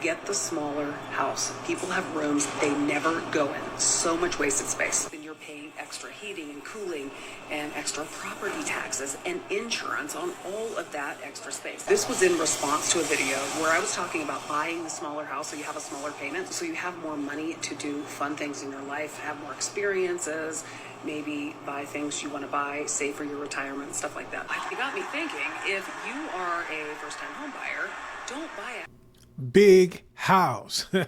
Get the smaller house. People have rooms they never go in. So much wasted space. Then you're paying extra heating and cooling and extra property taxes and insurance on all of that extra space. This was in response to a video where I was talking about buying the smaller house so you have a smaller payment, so you have more money to do fun things in your life, have more experiences, maybe buy things you want to buy, save for your retirement, stuff like that. It got me thinking, if you are a first-time home buyer, don't buy it. Big house. My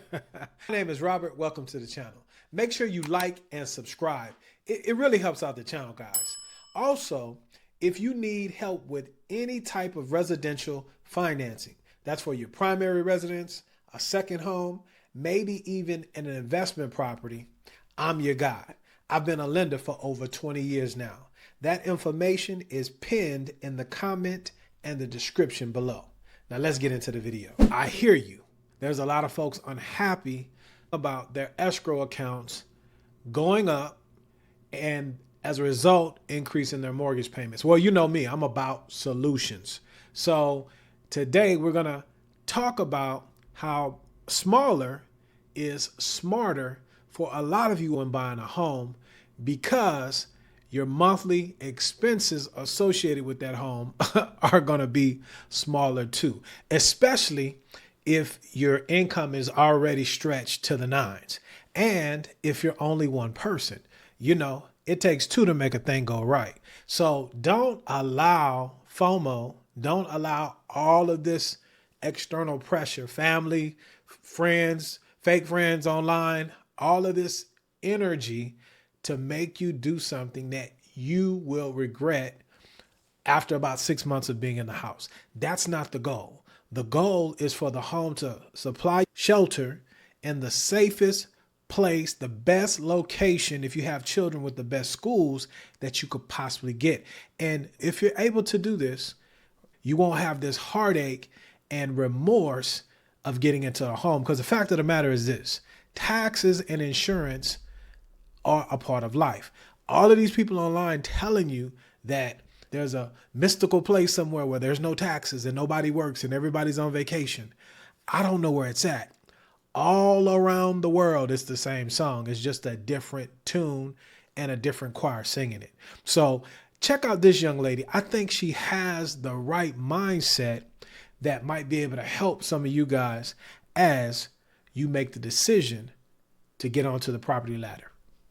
name is Robert. Welcome to the channel. Make sure you like and subscribe. It really helps out the channel, guys. Also, if you need help with any type of residential financing, that's for your primary residence, a second home, maybe even an investment property, I'm your guy. I've been a lender for over 20 years now. That information is pinned in the comment and the description below. Now let's get into the video. I hear you. There's a lot of folks unhappy about their escrow accounts going up and as a result, increasing their mortgage payments. Well, you know me, I'm about solutions. So today we're gonna talk about how smaller is smarter for a lot of you when buying a home, because your monthly expenses associated with that home are going to be smaller too, especially if your income is already stretched to the nines. And if you're only one person, you know, it takes two to make a thing go right. So don't allow FOMO, don't allow all of this external pressure, family, friends, fake friends online, all of this energy to make you do something that you will regret after about 6 months of being in the house. That's not the goal. The goal is for the home to supply shelter in the safest place, the best location, if you have children, with the best schools that you could possibly get. And if you're able to do this, you won't have this heartache and remorse of getting into a home. Because the fact of the matter is this: taxes and insurance are a part of life. All of these people online telling you that there's a mystical place somewhere where there's no taxes and nobody works and everybody's on vacation. I don't know where it's at. All around the world, it's the same song. It's just a different tune and a different choir singing it. So check out this young lady. I think she has the right mindset that might be able to help some of you guys as you make the decision to get onto the property ladder.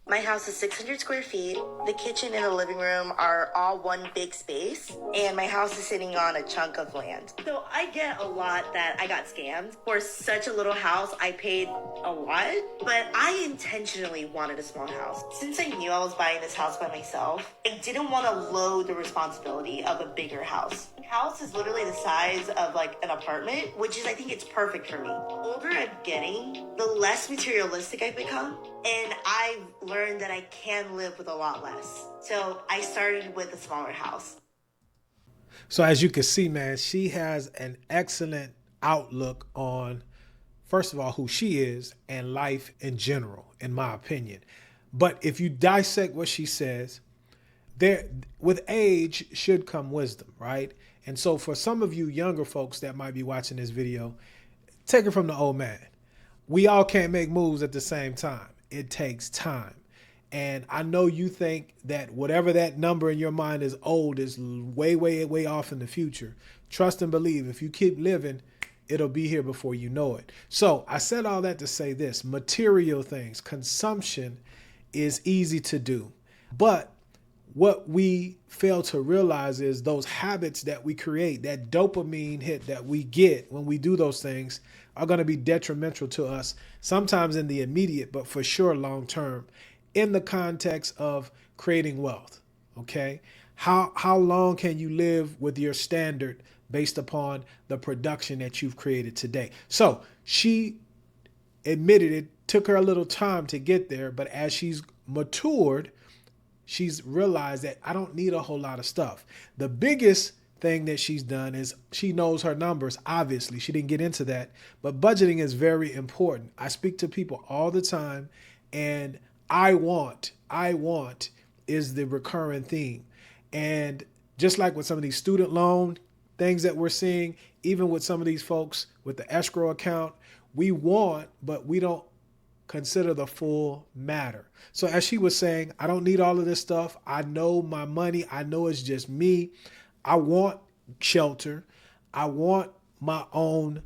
My house is 600 square feet. The kitchen and the living room are all one big space, and my house is sitting on a chunk of land. So I get a lot that I got scammed. For such a little house, I paid a lot, but I intentionally wanted a small house. Since I knew I was buying this house by myself, I didn't want to load the responsibility of a bigger house. The house is literally the size of like an apartment, which is, I think it's perfect for me. The older I'm getting, the less materialistic I've become, and I've learned that I can live with a lot less. So I started with a smaller house. So as you can see, man, she has an excellent outlook on, first of all, who she is and life in general, in my opinion. But if you dissect what she says, there, with age should come wisdom, right? And so for some of you younger folks that might be watching this video, take it from the old man. We all can't make moves at the same time. It takes time. And I know you think that whatever that number in your mind is old is way, way, way off in the future. Trust and believe, if you keep living, it'll be here before you know it. So I said all that to say this: material things, consumption is easy to do. But what we fail to realize is those habits that we create, that dopamine hit that we get when we do those things, are going to be detrimental to us, sometimes in the immediate, but for sure long term, in the context of creating wealth. Okay, how long can you live with your standard based upon the production that you've created today? So she admitted it took her a little time to get there, but as she's matured, she's realized that I don't need a whole lot of stuff. The biggest thing that she's done is she knows her numbers. Obviously, she didn't get into that, but budgeting is very important. I speak to people all the time, and I want is the recurring theme. And just like with some of these student loan things that we're seeing, even with some of these folks with the escrow account, We want, but we don't consider the full matter. So as she was saying, I don't need all of this stuff. I know my money. I know it's just me. I want shelter. I want my own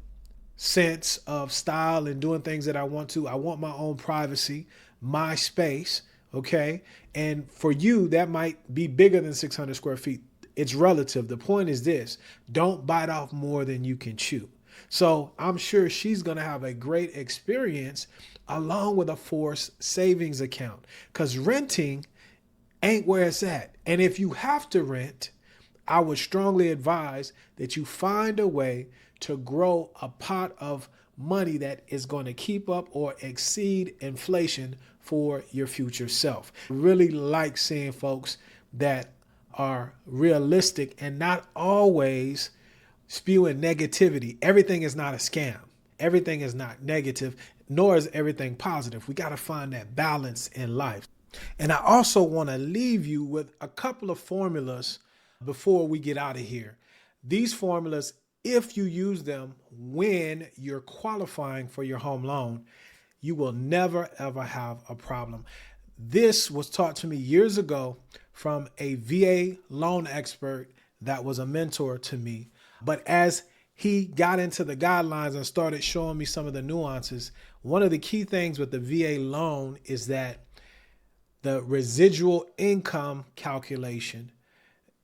sense of style and doing things that I want to. I want my own privacy, my space. Okay. And for you, that might be bigger than 600 square feet. It's relative. The point is this: don't bite off more than you can chew. So I'm sure she's going to have a great experience along with a forced savings account, because renting ain't where it's at. And if you have to rent, I would strongly advise that you find a way to grow a pot of money that is going to keep up or exceed inflation for your future self. I really like seeing folks that are realistic and not always spewing negativity. Everything is not a scam. Everything is not negative, nor is everything positive. We got to find that balance in life. And I also want to leave you with a couple of formulas before we get out of here. These formulas, if you use them when you're qualifying for your home loan, you will never, ever have a problem. This was taught to me years ago from a VA loan expert that was a mentor to me. But as he got into the guidelines and started showing me some of the nuances, one of the key things with the VA loan is that the residual income calculation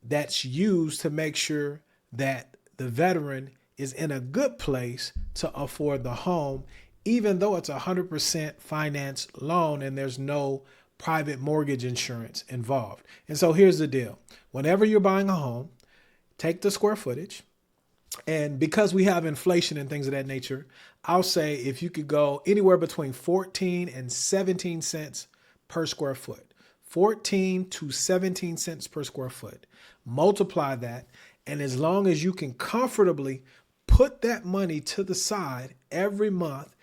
that's used to make sure that the veteran is in a good place to afford the home, even though it's 100% finance loan and there's no private mortgage insurance involved. And so here's the deal. Whenever you're buying a home, take the square footage. And because we have inflation and things of that nature, I'll say if you could go anywhere between 14 and 17 cents per square foot, 14 to 17 cents per square foot, multiply that. And as long as you can comfortably put that money to the side every month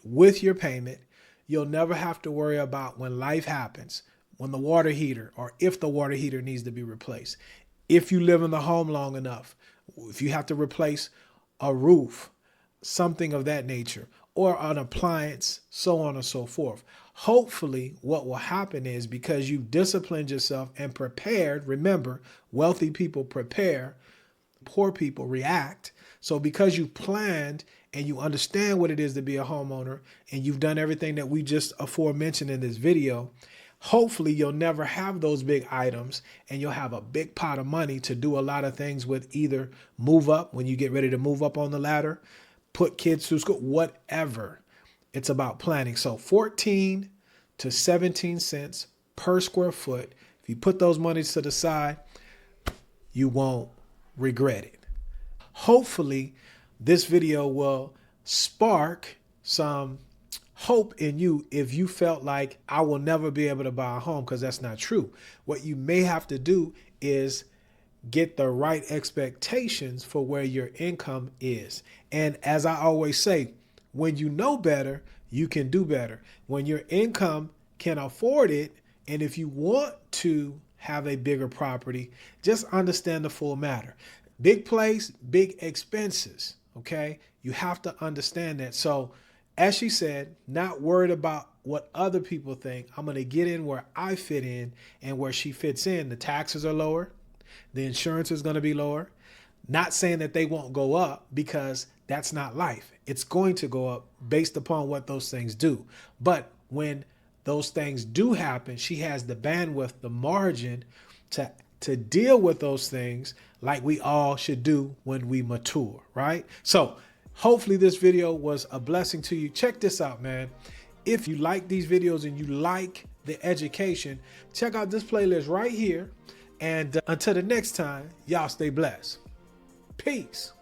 with your payment, you'll never have to worry about when life happens, when the water heater, or if the water heater needs to be replaced. If you live in the home long enough, if you have to replace a roof, something of that nature, or an appliance, so on and so forth. Hopefully what will happen is, because you've disciplined yourself and prepared, remember, wealthy people prepare, poor people react. So because you planned and you understand what it is to be a homeowner, and you've done everything that we just aforementioned in this video, hopefully you'll never have those big items, and you'll have a big pot of money to do a lot of things with. Either move up when you get ready to move up on the ladder, put kids through school, whatever. It's about planning. So 14 to 17 cents per square foot. If you put those monies to the side, you won't regret it. Hopefully this video will spark some hope in you if you felt like I will never be able to buy a home, because that's not true. What you may have to do is get the right expectations for where your income is. And as I always say, when you know better, you can do better. When your income can afford it, and if you want to have a bigger property, just understand the full matter. Big place, big expenses, okay? You have to understand that. So as she said, not worried about what other people think. I'm going to get in where I fit in, and where she fits in. The taxes are lower. The insurance is going to be lower. Not saying that they won't go up, because that's not life. It's going to go up based upon what those things do. But when those things do happen, she has the bandwidth, the margin to deal with those things, like we all should do when we mature, right? So hopefully this video was a blessing to you. Check this out, man. If you like these videos and you like the education, check out this playlist right here. And until the next time, y'all stay blessed. Peace.